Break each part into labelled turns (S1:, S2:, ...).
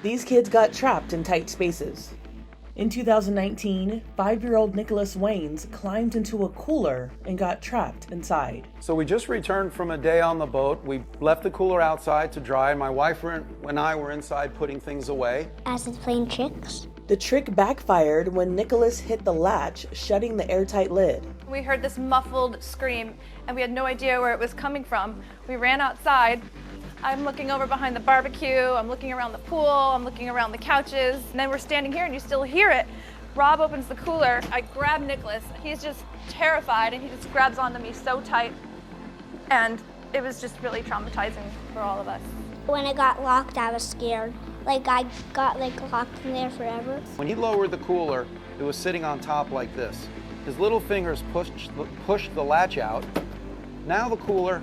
S1: These kids got trapped in tight spaces. In 2019, 5-year-old Nicholas Wanes climbed into a cooler and got trapped inside.
S2: So we just returned from a day on the boat. We left the cooler outside to dry, and my wife and I were inside putting things away.
S3: As it's playing tricks.
S1: The trick backfired when Nicholas hit the latch, shutting the airtight lid.
S4: We heard this muffled scream, and we had no idea where it was coming from. We ran outside. I'm looking over behind the barbecue, I'm looking around the pool, I'm looking around the couches, and then we're standing here and you still hear it. Rob opens the cooler, I grab Nicholas, he's just terrified and he just grabs onto me so tight, and it was just really traumatizing for all of us.
S3: When it got locked, I was scared. Like I got locked in there forever.
S2: When he lowered the cooler, it was sitting on top like this. His little fingers pushed the latch out. Now the cooler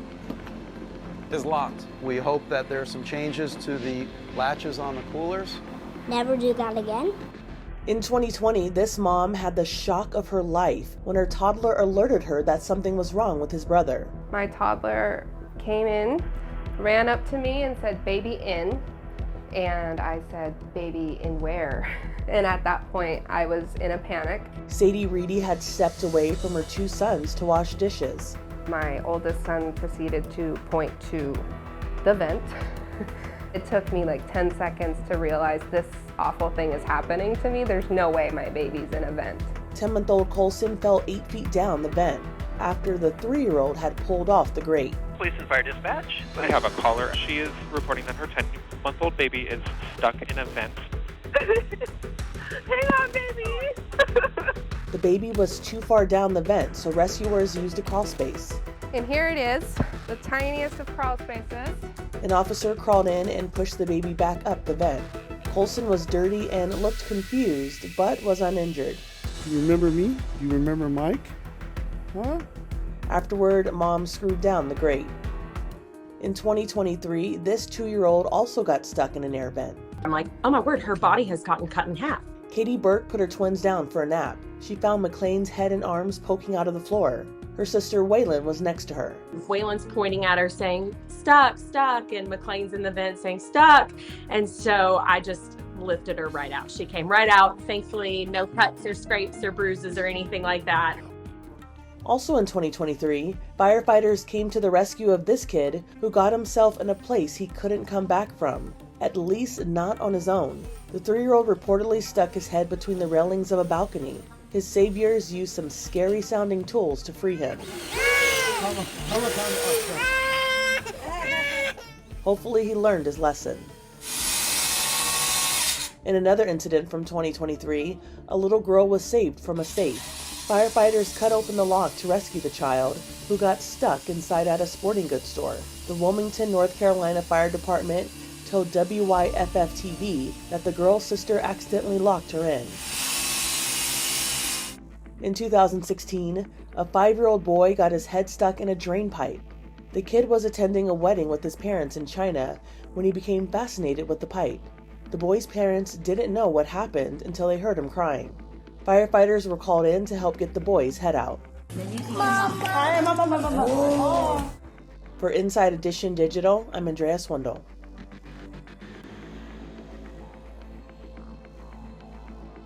S2: is locked. We hope that there are some changes to the latches on the coolers.
S3: Never do that again.
S1: In 2020, this mom had the shock of her life when her toddler alerted her that something was wrong with his brother.
S5: My toddler came in, ran up to me and said, "Baby in." And I said, "Baby in where?" And at that point, I was in a panic.
S1: Sadie Reedy had stepped away from her 2 sons to wash dishes.
S5: My oldest son proceeded to point to the vent. It took me like 10 seconds to realize this awful thing is happening to me. There's no way my baby's in a vent.
S1: 10-month-old Colson fell 8 feet down the vent after the 3-year-old had pulled off the grate.
S6: Police and fire dispatch. I have a caller. She is reporting that her 10-month-old baby is stuck in a vent.
S5: Hang on, baby!
S1: The baby was too far down the vent, so rescuers used a crawl space.
S5: And here it is, the tiniest of crawl spaces.
S1: An officer crawled in and pushed the baby back up the vent. Colson was dirty and looked confused, but was uninjured.
S7: Do you remember me? Do you remember Mike? Huh?
S1: Afterward, Mom screwed down the grate. In 2023, this 2-year-old also got stuck in an air vent.
S8: I'm like, oh my word, her body has gotten cut in half.
S1: Katie Burke put her twins down for a nap. She found McLean's head and arms poking out of the floor. Her sister Waylon was next to her.
S8: Waylon's pointing at her saying, "Stuck, stuck," and McLean's in the vent saying, "Stuck." And so I just lifted her right out. She came right out. Thankfully, no cuts or scrapes or bruises or anything like that.
S1: Also in 2023, firefighters came to the rescue of this kid who got himself in a place he couldn't come back from, at least not on his own. The 3-year-old reportedly stuck his head between the railings of a balcony. His saviors used some scary-sounding tools to free him. Hopefully he learned his lesson. In another incident from 2023, a little girl was saved from a safe. Firefighters cut open the lock to rescue the child, who got stuck inside at a sporting goods store. The Wilmington, North Carolina Fire Department told WYFF-TV that the girl's sister accidentally locked her in. In 2016, a 5-year-old boy got his head stuck in a drain pipe. The kid was attending a wedding with his parents in China when he became fascinated with the pipe. The boy's parents didn't know what happened until they heard him crying. Firefighters were called in to help get the boy's head out. For Inside Edition Digital, I'm Andrea Swindall.